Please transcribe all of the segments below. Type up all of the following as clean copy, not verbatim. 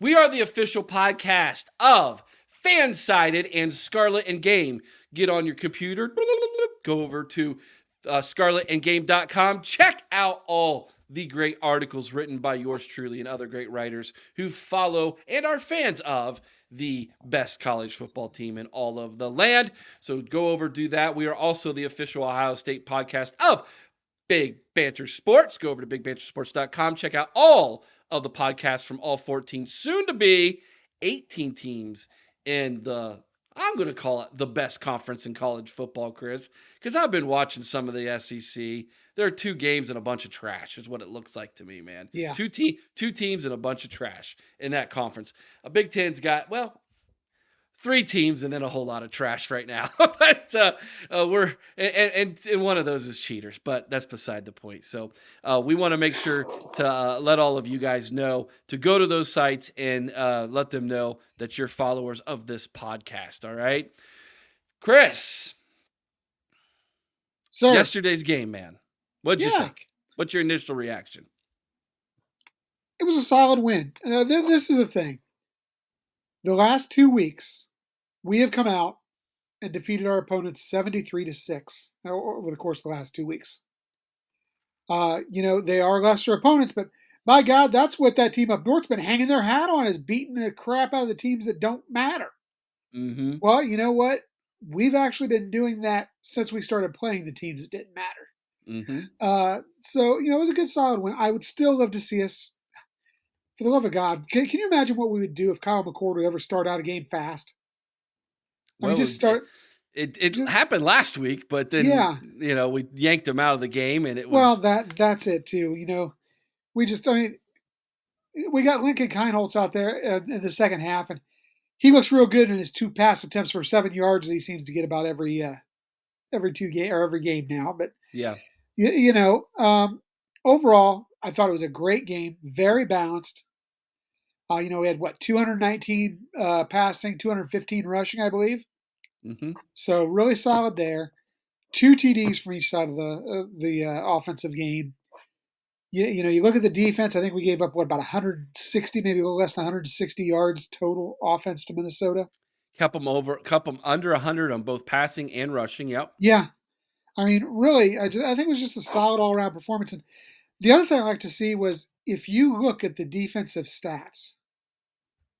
We are the official podcast of Fansided and Scarlet and Game. Get on your computer, go over to scarletandgame.com. Check out all the great articles written by yours truly and other great writers who follow and are fans of the best college football team in all of the land. So go over, do that. We are also the official Ohio State podcast of Big Banter Sports. Go over to bigbantersports.com. Check out all of the podcasts from all 14, soon to be 18 teams in the, I'm going to call it the best conference in college football, Chris, because I've been watching some of the SEC. There are 2 games and a bunch of trash is what it looks like to me, man. Yeah. Two teams and a bunch of trash in that conference. A Big Ten's got, well, 3 teams and then a whole lot of trash right now. But we're and one of those is cheaters, but that's beside the point. So we want to make sure to let all of you guys know to go to those sites and let them know that you're followers of this podcast. All right, Chris. Sir. Yesterday's game, man. What'd you think? What's your initial reaction? It was a solid win. This is the thing. The last 2 weeks, we have come out and defeated our opponents 73-6 over the course of the last 2 weeks. They are lesser opponents, but by God, that's what that team up north's been hanging their hat on, is beating the crap out of the teams that don't matter. Mm-hmm. Well, you know what? We've actually been doing that since we started playing the teams that didn't matter. Mm-hmm. So, it was a good solid win. I would still love to see us, for the love of God, can you imagine what we would do if Kyle McCord would ever start out a game fast? It happened last week, but then we yanked him out of the game, and it was that's it too. We got Lincoln Kienholz out there in the second half, and he looks real good in his 2 pass attempts for 7 yards that he seems to get about every game now. But yeah, overall, I thought it was a great game, very balanced. We had 219 passing, 215 rushing, I believe. Mm-hmm. So really solid there. 2 TDs from each side of the offensive game. You look at the defense. I think we gave up about 160, maybe a little less than 160 yards total offense to Minnesota. Kept them under 100 on both passing and rushing. Yep. Yeah, I mean, really, I think it was just a solid all-around performance. And the other thing I like to see was, if you look at the defensive stats,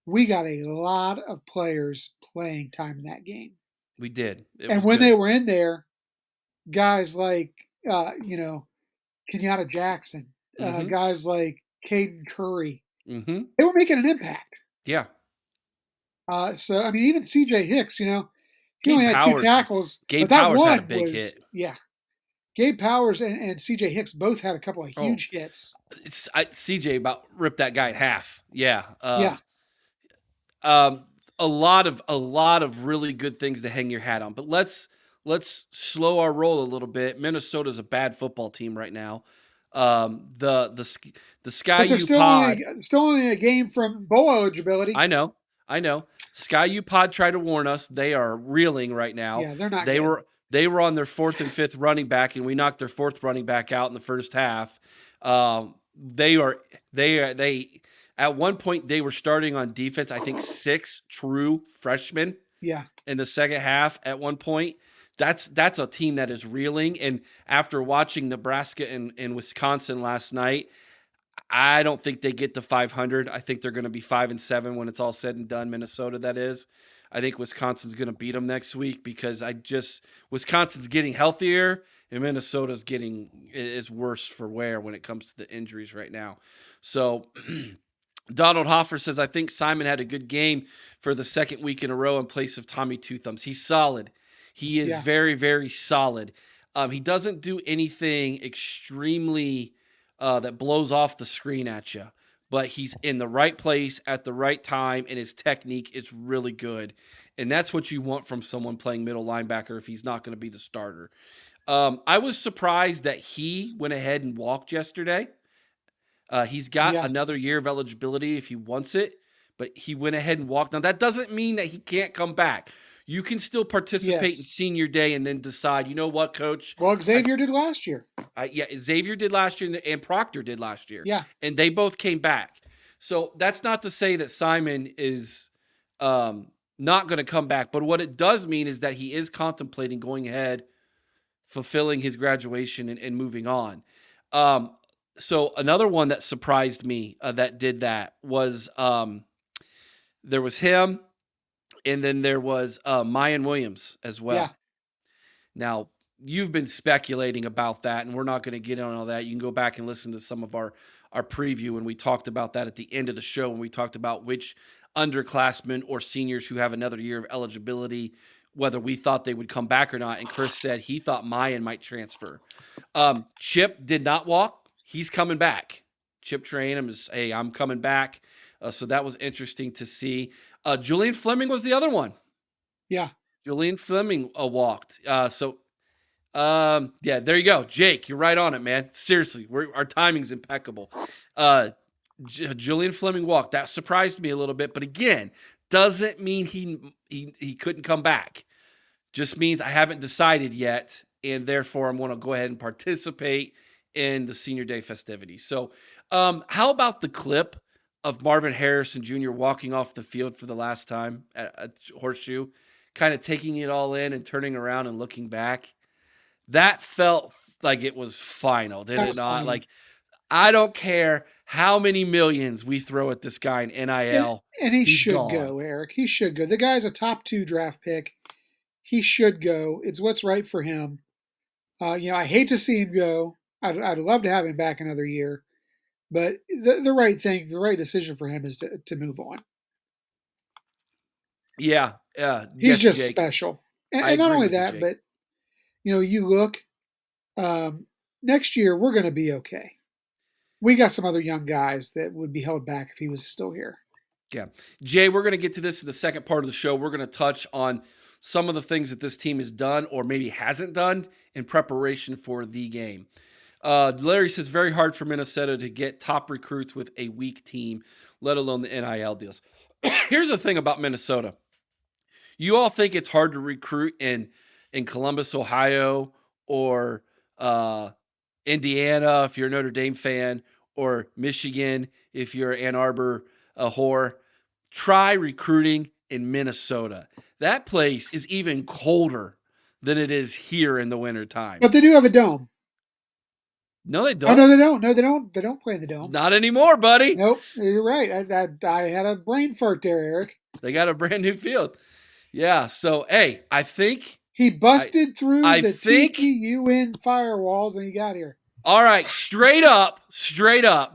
we got a lot of players playing time in that game. We did. And when they were in there, guys like, Kenyatta Jackson, mm-hmm. guys like Caden Curry, mm-hmm. they were making an impact. Yeah. So, I mean, even CJ Hicks, he Gabe only had Powers, 2 tackles. Gabe Powers had a big hit. Yeah. Gabe Powers and CJ Hicks both had a couple of huge hits. CJ about ripped that guy in half. Yeah. Yeah. A lot of really good things to hang your hat on. But let's slow our roll a little bit. Minnesota's a bad football team right now. The Sky U Pod still only a game from bowl eligibility. I know. Sky U Pod tried to warn us. They are reeling right now. Yeah, they're not. They were on their 4th and 5th running back, and we knocked their 4th running back out in the first half. They at one point they were starting on defense, I think 6 true freshmen. Yeah. In the second half at one point. That's a team that is reeling. And after watching Nebraska and Wisconsin last night, I don't think they get to 500. I think they're going to be 5-7 when it's all said and done. Minnesota, that is. I think Wisconsin's going to beat them next week because Wisconsin's getting healthier and Minnesota's is worse for wear when it comes to the injuries right now. So Donald Hoffer says, I think Simon had a good game for the 2nd week in a row in place of Tommy Two Thumbs. He's solid. He is very, very solid. He doesn't do anything extremely that blows off the screen at you, but he's in the right place at the right time, and his technique is really good. And that's what you want from someone playing middle linebacker if he's not going to be the starter. I was surprised that he went ahead and walked yesterday. He's got another year of eligibility if he wants it, but he went ahead and walked. Now, that doesn't mean that he can't come back. You can still participate in senior day and then decide, you know what, coach? Well, Xavier did last year. Xavier did last year and Proctor did last year. Yeah. And they both came back. So that's not to say that Simon is um, not going to come back, but what it does mean is that he is contemplating going ahead, fulfilling his graduation and moving on. Um, so another one that surprised me that did that was there was him, and then there was Mayan Williams as Yeah, well. Now, you've been speculating about that, and we're not going to get on all that. You can go back and listen to some of our preview, and we talked about that at the end of the show when we talked about which underclassmen or seniors who have another year of eligibility, whether we thought they would come back or not. And Chris said he thought Mayan might transfer. Chip did not walk. He's coming back. Chip trained him as, hey, I'm coming back. So that was interesting to see. Julian Fleming was the other one. yeah. Julian Fleming walked. Yeah, there you go, Jake. You're right on it, man. Seriously, our timing's impeccable. Uh, Julian Fleming walked. That surprised me a little bit, but again, doesn't mean he couldn't come back. Just means I haven't decided yet, and therefore I'm going to go ahead and participate in the senior day festivities. So, how about the clip of Marvin Harrison Jr. walking off the field for the last time at Horseshoe, kind of taking it all in and turning around and looking back? That felt like it was final, did That it was not? final. Like, I don't care how many millions we throw at this guy in And, NIL, and he he's should gone. go, Eric. He should go. The guy's a top 2 draft pick. He should go. It's what's right for him. I hate to see him go. I'd love to have him back another year, but the right thing, the right decision for him is to move on. Yeah, He's yes, just Jake. special, and, I and not agree only with you, that, Jake. but you look next year we're going to be okay. We got some other young guys that would be held back if he was still here. Yeah. Jay, we're going to get to this in the second part of the show. We're going to touch on some of the things that this team has done or maybe hasn't done in preparation for the game. Larry says very hard for Minnesota to get top recruits with a weak team, let alone the NIL deals. Here's the thing about Minnesota. You all think it's hard to recruit in Columbus, Ohio, or uh, Indiana if you're a Notre Dame fan, or Michigan if you're Ann Arbor a whore. Try recruiting in Minnesota. That place is even colder than it is here in the wintertime. But they do have a dome. No, they Oh no, don't. they don't. No, they don't. They don't play in the dome. Not anymore, buddy. Nope, you're right. I had a brain fart there, Eric. They got a brand new field. Yeah. So hey, He I busted through I the think TTUN firewalls and he got here. all right, straight up.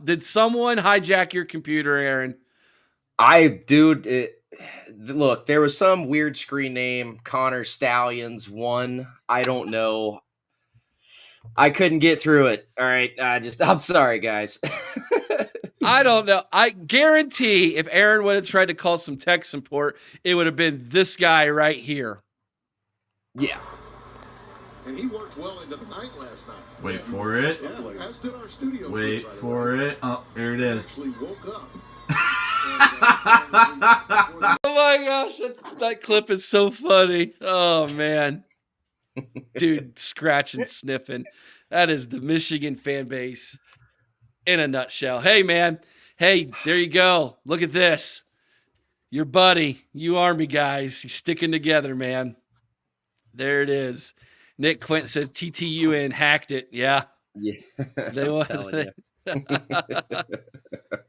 Did someone hijack your computer, Aaron? Look, there was some weird screen name, Connor Stallions one. I don't know. I couldn't get through it. All right, I'm sorry, guys. I don't know. I guarantee if Aaron would have tried to call some tech support, it would have been this guy right here. Yeah. And he worked well into the night last night. Wait for it. Yeah, as did our studio. Wait for it. Oh, there it is. Actually woke up. Oh my gosh, that clip is so funny. Oh man. Dude, scratching, sniffing. That is the Michigan fan base in a nutshell. Hey man. Hey, there you go. Look at this. Your buddy, you Army guys, you sticking together, man. There it is. Nick Quint says TTUN hacked it. Yeah. Yeah. They I'm want telling you.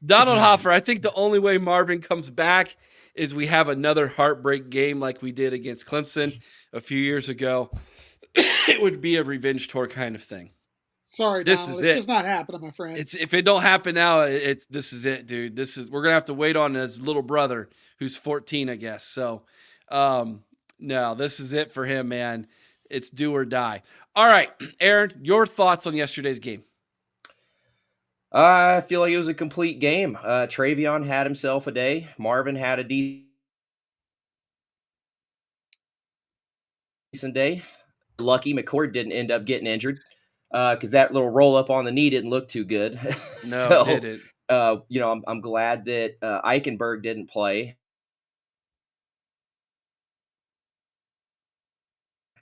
Donald Hoffer, I think the only way Marvin comes back is we have another heartbreak game like we did against Clemson a few years ago. It would be a revenge tour kind of thing. Sorry, This Donald. is It's it. just not happening, my friend. It's if it don't happen now, this is it, dude. We're gonna have to wait on his little brother who's 14, I guess. So, no, this is it for him, man. It's do or die. All right, Aaron, your thoughts on yesterday's game? I feel like it was a complete game. Travion had himself a day. Marvin had a decent day. Lucky McCord didn't end up getting injured because that little roll up on the knee didn't look too good. No, So, it didn't. I'm glad that Eichenberg didn't play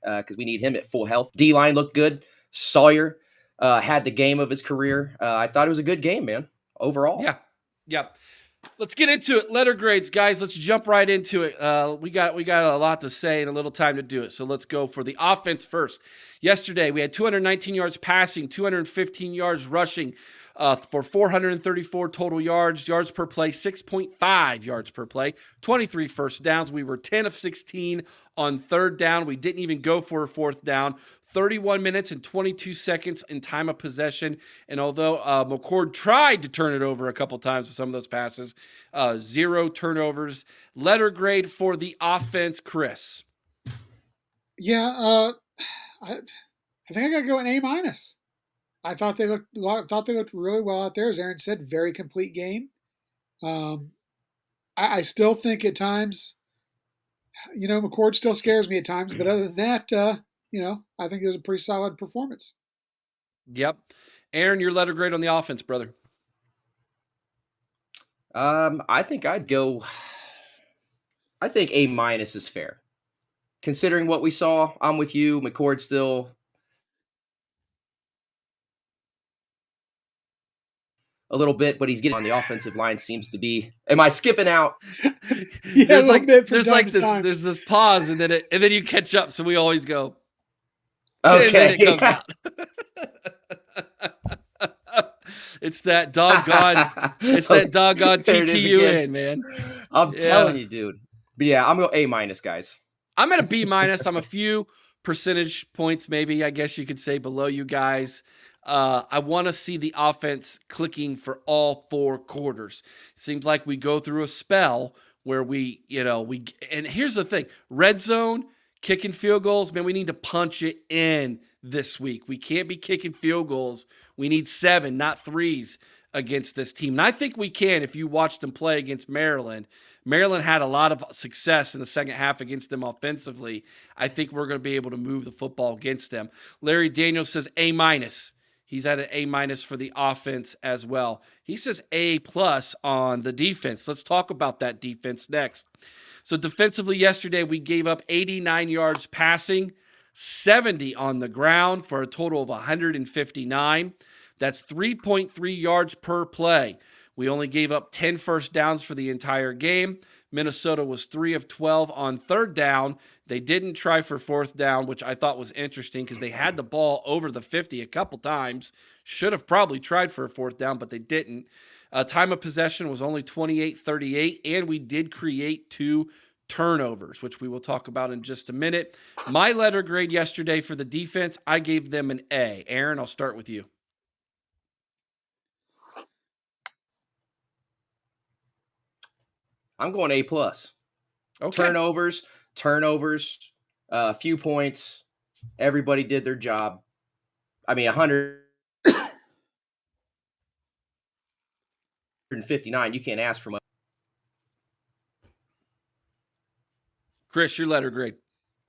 because we need him at full health. D line looked good. Sawyer had the game of his career. I thought it was a good game, man. Overall. Yeah. Let's get into it. Letter grades, guys. Let's jump right into it. We got a lot to say and a little time to do it. So let's go for the offense first. Yesterday we had 219 yards passing, 215 yards rushing, for 434 total yards. Yards per play, 6.5 yards per play. 23 first downs. We were 10 of 16 on third down. We didn't even go for a fourth down. 31 minutes and 22 seconds in time of possession. And although McCord tried to turn it over a couple times with some of those passes, 0 turnovers. Letter grade for the offense, Chris. Yeah, I think I got to go an A minus. I thought they looked really well out there, as Aaron said. Very complete game. I still think at times, McCord still scares me at times, but other than that, I think it was a pretty solid performance. Yep. Aaron, your letter grade on the offense, brother. I think I'd go. I think A minus is fair, considering what we saw. I'm with you. McCord still a little bit, but he's getting on the offensive line. Seems to be. Am I skipping out? Yeah, a little bit from time to time. There's this pause, and then you catch up. So we always go. Okay. And then it comes out. It's that doggone. It's that doggone TTUN, man. I'm telling you, dude. But yeah, I'm going A minus, guys. I'm at a B minus. I'm a few percentage points, maybe, I guess you could say, below you guys. I want to see the offense clicking for all 4 quarters. Seems like we go through a spell where and here's the thing, red zone, kicking field goals, man, we need to punch it in this week. We can't be kicking field goals. We need 7, not 3s against this team. And I think we can if you watched them play against Maryland. Maryland had a lot of success in the second half against them offensively. I think we're going to be able to move the football against them. Larry Daniels says A minus. He's at an A minus for the offense as well. He says A plus on the defense. Let's talk about that defense next. So defensively yesterday, we gave up 89 yards passing, 70 on the ground for a total of 159. That's 3.3 yards per play. We only gave up 10 first downs for the entire game. Minnesota was 3 of 12 on third down. They didn't try for fourth down, which I thought was interesting because they had the ball over the 50 a couple times. Should have probably tried for a fourth down, but they didn't. Time of possession was only 28-38, and we did create 2 turnovers, which we will talk about in just a minute. My letter grade yesterday for the defense, I gave them an A. Aaron, I'll start with you. I'm going A plus. Okay. Turnovers, a few points. Everybody did their job. I mean, 159. You can't ask for much. Chris, your letter grade.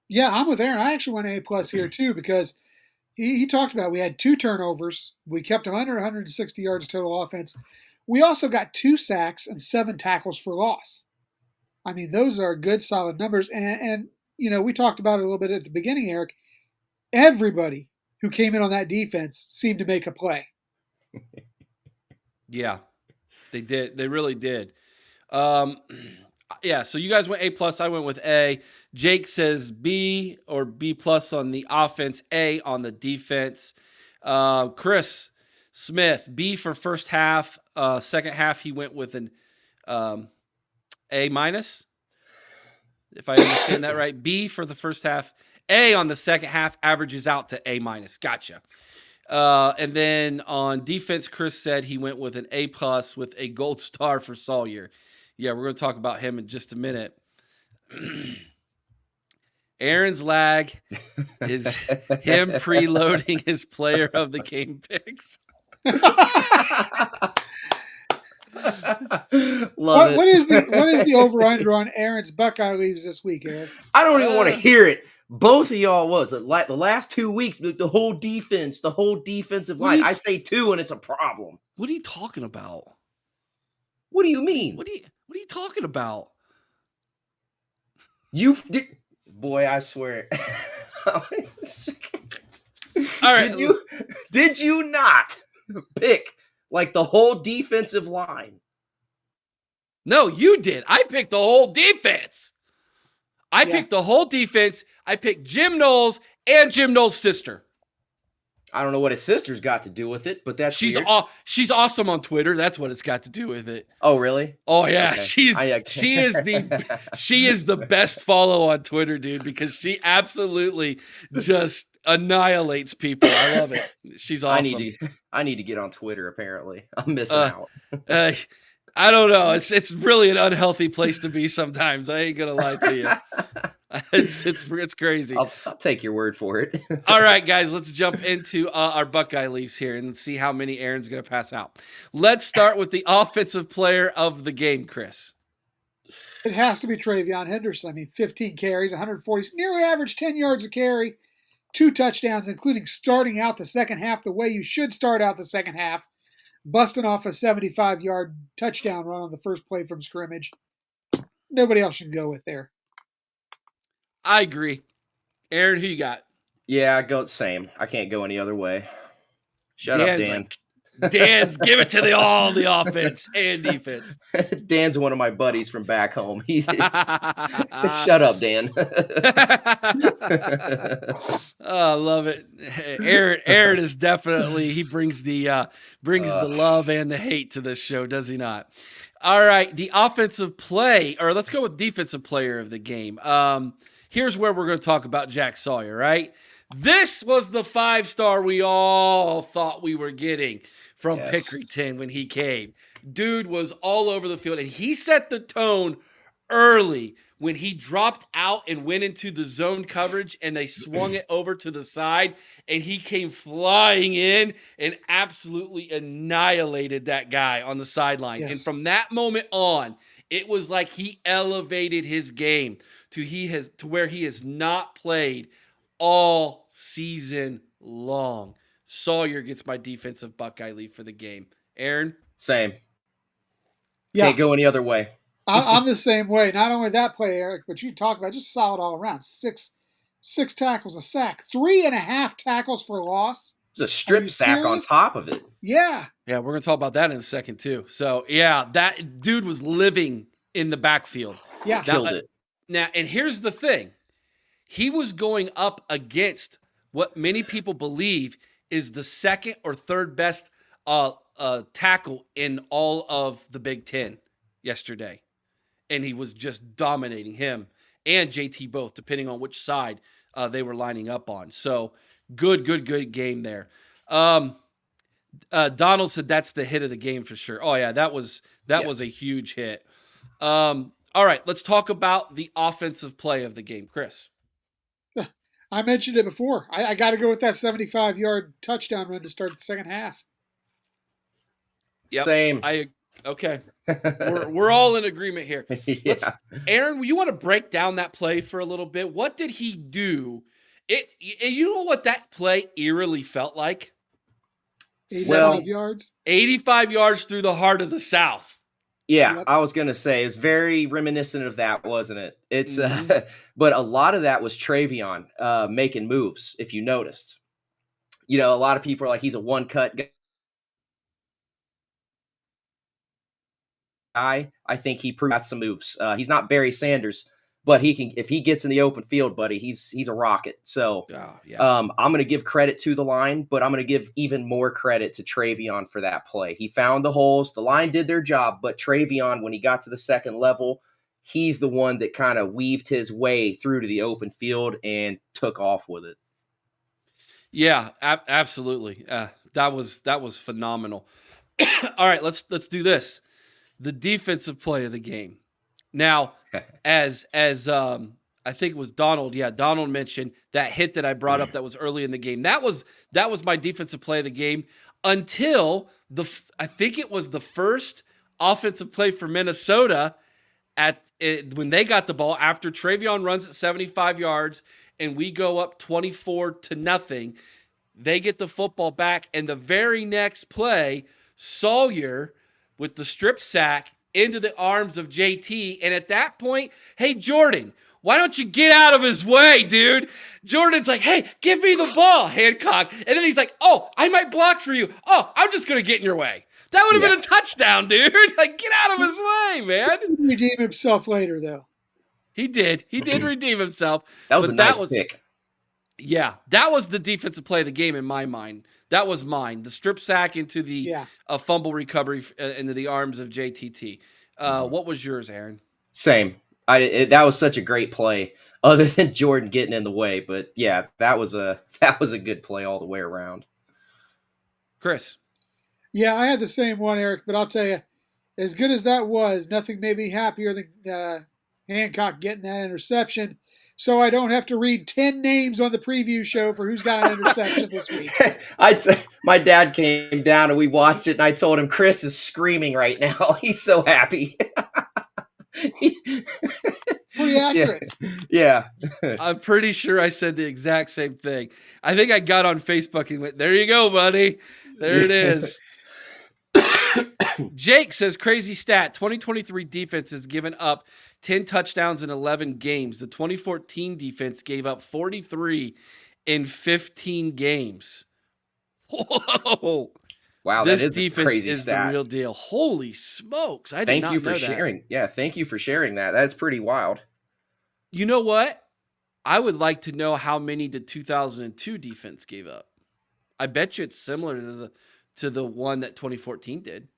Yeah, I'm with Aaron. I actually went A plus here too because he talked about we had 2 turnovers. We kept them under 160 yards total offense. We also got 2 sacks and 7 tackles for loss. I mean, those are good, solid numbers. And we talked about it a little bit at the beginning, Eric. Everybody who came in on that defense seemed to make a play. Yeah, they did. They really did. Yeah, so you guys went A plus. I went with A. Jake says B or B plus on the offense, A on the defense. Chris Smith, B for first half. Second half, he went with an A minus, if I understand that right. B for the first half, A on the second half, averages out to A minus. Gotcha. And then on defense, Chris said he went with an A plus with a gold star for Sawyer. Yeah, we're going to talk about him in just a minute. Aaron's lag is him preloading his player of the game picks. What is the over under on Aaron's Buckeye leaves this week, Eric? I don't even want to hear it. Both of y'all the last 2 weeks, the whole defense, the whole defensive line. I say 2 and it's a problem. What are you talking about? What do you mean? What are you talking about? Boy, I swear. All right. Did you not pick like the whole defensive line? No, you did. I picked the whole defense. I Yeah. picked the whole defense. I picked Jim Knowles and Jim Knowles' sister. I don't know what his sister's got to do with it, but that's She's weird. she's awesome on Twitter. That's what it's got to do with it. Oh, really? Oh yeah, Okay. she is the best follow on Twitter, dude, because she absolutely just annihilates people. I love it. She's awesome. I need to get on Twitter. Apparently, I'm missing Uh, out. I don't know. It's really an unhealthy place to be sometimes. I ain't gonna lie to you. It's crazy. I'll take your word for it. All right, guys, let's jump into our Buckeye Leafs here and see how many Aaron's going to pass out. Let's start with the offensive player of the game, Chris. It has to be Travion Henderson. I mean, 15 carries, 140, nearly average 10 yards a carry, 2 touchdowns, including starting out the second half the way you should start out the second half, busting off a 75-yard touchdown run on the first play from scrimmage. Nobody else should go with there. I agree. Aaron, who you got? Yeah, go same. I can't go any other way. Shut up, Dan. Dan's give it to all the offense and defense. Dan's one of my buddies from back home. Shut up, Dan. Oh, I love it. Aaron is definitely, he brings the love and the hate to this show, does he not? All right, the offensive play, or let's go with defensive player of the game. Here's where we're going to talk about Jack Sawyer, right? This was the 5-star we all thought we were getting from Pickerington when he came. Dude was all over the field, and he set the tone early when he dropped out and went into the zone coverage, and they swung it over to the side, and he came flying in and absolutely annihilated that guy on the sideline. Yes. And from that moment on, it was like he elevated his game to where he has not played all season long. Sawyer gets my defensive Buckeye Leaf for the game. Aaron? Same. Yeah. Can't go any other way. I'm the same way. Not only that play, Eric, but you talk about just solid all around. Six tackles, a sack, 3.5 tackles for loss. It's a strip sack on top of it. Yeah. Yeah, we're going to talk about that in a second, too. So, yeah, that dude was living in the backfield. Yeah. Killed it. Now, and here's the thing. He was going up against what many people believe is the second or third best tackle in all of the Big Ten yesterday. And he was just dominating him and JT both, depending on which side they were lining up on. So good game there. Donald said that's the hit of the game for sure. Oh yeah, that was a huge hit. All right, let's talk about the offensive play of the game, Chris. I mentioned it before. I got to go with that 75-yard touchdown run to start the second half. Yep. Same. Okay. We're all in agreement here. Yeah. Aaron, you want to break down that play for a little bit? What did he do? You know what that play eerily felt like? 85 yards. 85 yards through the heart of the South. Yeah, Yep. I was gonna say it's very reminiscent of that, wasn't it? It's Mhm. but a lot of that was Travion making moves. If you noticed, a lot of people are like he's a one-cut guy. I think he got some moves. He's not Barry Sanders, but he can. If he gets in the open field, buddy, he's a rocket. So I'm going to give credit to the line, but I'm going to give even more credit to Travion for that play. He found the holes. The line did their job, but Travion, when he got to the second level, he's the one that kind of weaved his way through to the open field and took off with it. Yeah, absolutely. That was phenomenal. All right, let's do this. The defensive play of the game. Now, as I think it was Donald. Yeah, Donald mentioned that hit that I brought up that was early in the game. That was my defensive play of the game until I think it was the first offensive play for Minnesota when they got the ball after Travion runs at 75 yards and we go up 24-0. They get the football back, and the very next play, Sawyer with the strip sack into the arms of JT. And at that point, hey, Jordan, why don't you get out of his way, dude? Jordan's like, hey, give me the ball, Hancock. And then he's like, oh, I might block for you. Oh, I'm just going to get in your way. That would have Yeah. been a touchdown, dude. Like, get out of his way, man. He would redeem himself later, though. He did. He did redeem himself. That was but a nice pick. Yeah, that was the defensive play of the game in my mind. That was mine. The strip sack into the fumble recovery into the arms of JTT. What was yours, Aaron? Same. That was such a great play, other than Jordan getting in the way. But yeah, that was a good play all the way around. Chris. Yeah, I had the same one, Eric. But I'll tell you, as good as that was, nothing made me happier than Hancock getting that interception. So I don't have to read 10 names on the preview show for who's got an interception this week. My dad came down and we watched it, and I told him Chris is screaming right now. He's so happy. Pretty accurate. Yeah. I'm pretty sure I said the exact same thing. I think I got on Facebook and went, there you go, buddy. There it is. Jake says, crazy stat. 2023 defense has given up 10 touchdowns in 11 games. The 2014 defense gave up 43 in 15 games. Whoa. Wow, this that is defense a crazy is stat. the real deal. Holy smokes. I did Thank not you for know sharing. that. Yeah, thank you for sharing that. That's pretty wild. You know what? I would like to know how many the 2002 defense gave up. I bet you it's similar to the one that 2014 did.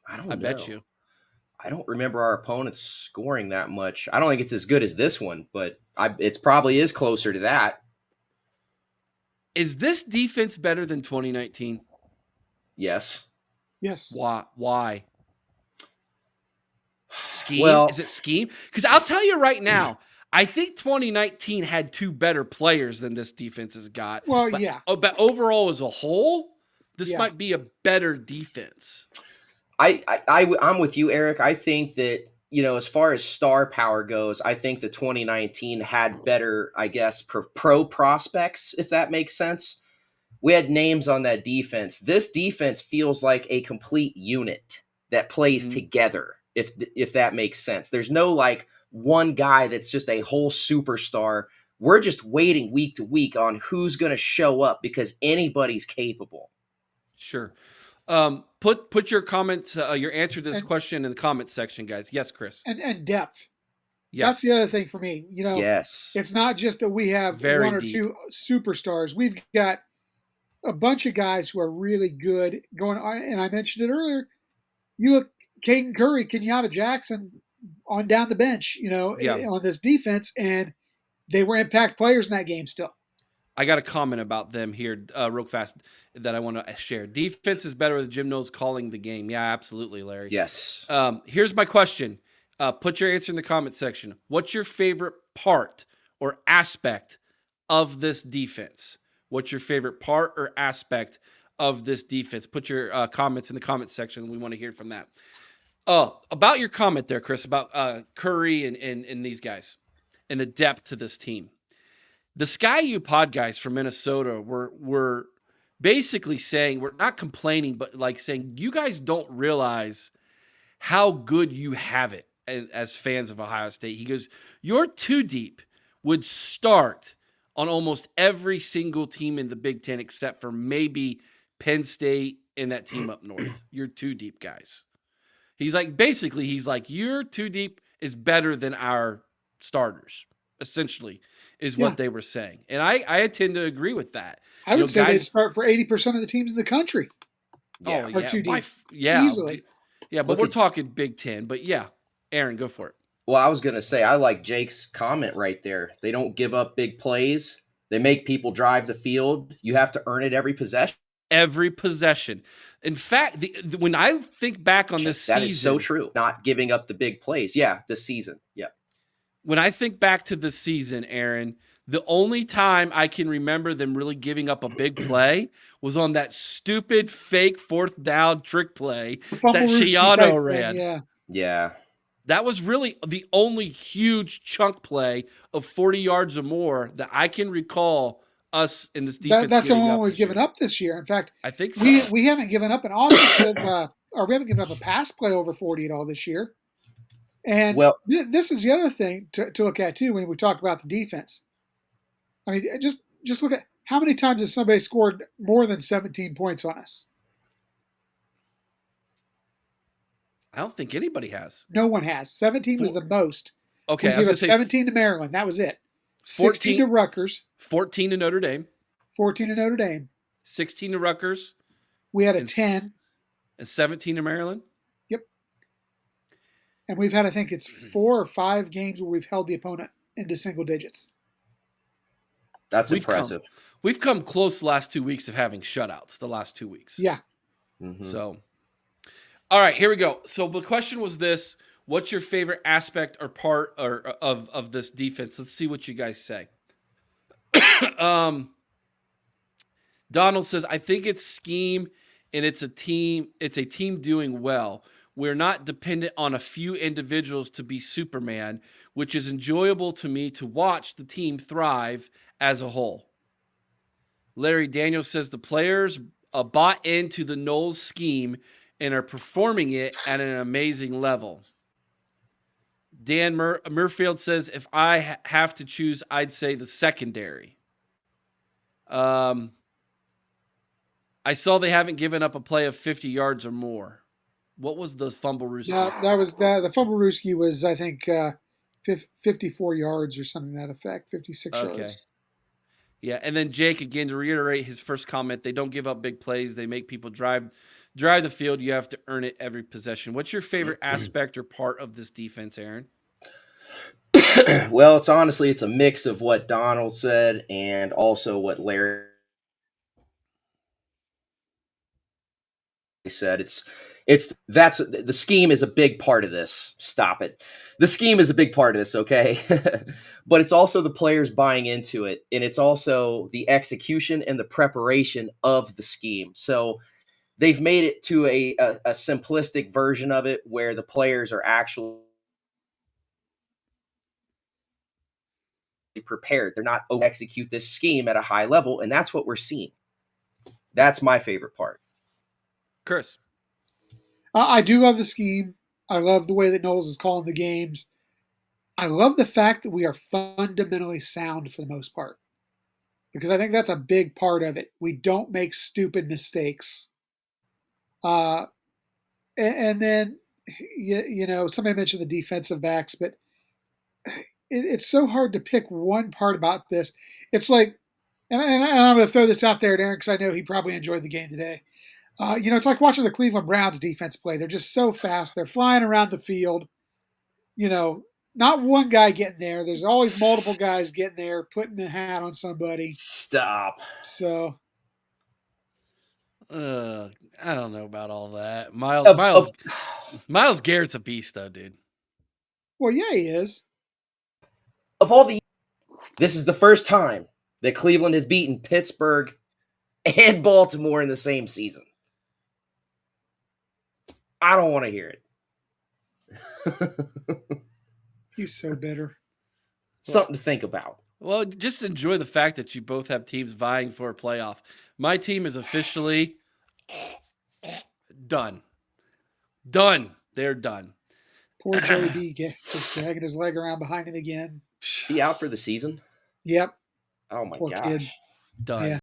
I don't know. Bet you. I don't remember our opponents scoring that much. I don't think it's as good as this one, but it probably is closer to that. Is this defense better than 2019? Yes. Yes. Why? Scheme? Well, is it scheme? Because I'll tell you right now, I think 2019 had two better players than this defense has got. Well, yeah. But overall as a whole, this might be a better defense. I'm with you, Eric. I think that, as far as star power goes, I think the 2019 had better, I guess, pro prospects, if that makes sense. We had names on that defense. This defense feels like a complete unit that plays together, if that makes sense. There's no like one guy that's just a whole superstar. We're just waiting week to week on who's going to show up because anybody's capable. Sure. Put your comments, your answer to this question in the comments section, guys. Yes, Chris. And depth. Yeah. That's the other thing for me. Yes. It's not just that we have one or two superstars. We've got a bunch of guys who are really good going on. And I mentioned it earlier. You look, Caden Curry, Kenyatta Jackson on down the bench, on this defense, and they were impact players in that game still. I got a comment about them here real fast that I want to share. Defense is better with Jim Knowles calling the game. Yeah, absolutely, Larry. Yes. Here's my question. Put your answer in the comment section. What's your favorite part or aspect of this defense? What's your favorite part or aspect of this defense? Put your comments in the comment section. We want to hear from that. About your comment there, Chris, about Curry and these guys and the depth to this team. The Sky U Pod guys from Minnesota were basically saying, we're not complaining, but like saying, you guys don't realize how good you have it as fans of Ohio State. He goes, your two deep would start on almost every single team in the Big Ten except for maybe Penn State and that team up north. Your two deep guys. He's like, your two deep is better than our starters, essentially, is what they were saying. And I tend to agree with that. I would say they'd start for 80% of the teams in the country. Yeah. Or two deep. Easily. Yeah, but we're talking Big Ten. But yeah, Aaron, go for it. Well, I was going to say, I like Jake's comment right there. They don't give up big plays. They make people drive the field. You have to earn it every possession. Every possession. In fact, when I think back on this season. That is so true. Not giving up the big plays. Yeah, this season. Yeah. When I think back to the season, Aaron, the only time I can remember them really giving up a big play was on that stupid fake fourth down trick play that Shiano ran. Yeah. That was really the only huge chunk play of 40 yards or more that I can recall us in this defense. That's the only one we've given up this year. In fact, I think so. we haven't given up an offensive or we haven't given up a pass play over 40 at all this year. And this is the other thing to look at too when we talk about the defense. I mean, just look at how many times has somebody scored more than 17 points on us? I don't think anybody has. No one has. 17 was the most. Okay, We I was gave going up to say 17 to Maryland. That was it. 16 14 to Rutgers. 14 to Notre Dame. 14 to Notre Dame. 16 to Rutgers. We had a and 10. And 17 to Maryland. Yep. And we've had, I think it's 4 or 5 games where we've held the opponent into single digits. That's impressive. We've come close the last 2 weeks of having shutouts. The last 2 weeks. Yeah. Mm-hmm. So, all right, here we go. So the question was this: what's your favorite aspect or part of this defense? Let's see what you guys say. Donald says, I think it's scheme and it's a team doing well. We're not dependent on a few individuals to be Superman, which is enjoyable to me to watch the team thrive as a whole. Larry Daniels says the players bought into the Knowles scheme and are performing it at an amazing level. Dan Murfield says, if I have to choose, I'd say the secondary. I saw they haven't given up a play of 50 yards or more. What was the fumble Ruski? No, the fumble Ruski was, I think, 54 yards or something to that effect, 56 yards. Yeah, and then Jake, again, to reiterate his first comment, they don't give up big plays. They make people drive the field. You have to earn it every possession. What's your favorite aspect or part of this defense, Aaron? Well, it's a mix of what Donald said and also what Larry said. That's the scheme is a big part of this. Stop it. The scheme is a big part of this, okay? But it's also the players buying into it, and it's also the execution and the preparation of the scheme. So they've made it to a simplistic version of it where the players are actually prepared. They're not execute this scheme at a high level, and that's what we're seeing. That's my favorite part. Chris. I do love the scheme. I love the way that Knowles is calling the games. I love the fact that we are fundamentally sound for the most part, because I think that's a big part of it. We don't make stupid mistakes. And then, somebody mentioned the defensive backs, but it's so hard to pick one part about this. It's like, and I'm going to throw this out there to Aaron because I know he probably enjoyed the game today. It's like watching the Cleveland Browns defense play. They're just so fast. They're flying around the field. Not one guy getting there. There's always multiple guys getting there, putting the hat on somebody. Stop. So. I don't know about all that. Myles Garrett's a beast, though, dude. Well, yeah, he is. Of all this is the first time that Cleveland has beaten Pittsburgh and Baltimore in the same season. I don't want to hear it. He's so bitter. Something to think about. Well, just enjoy the fact that you both have teams vying for a playoff. My team is officially done. Done. They're done. Poor Joey B just dragging his leg around behind him again. Is he out for the season? Yep. Oh my Poor gosh. kid. Done. Yeah.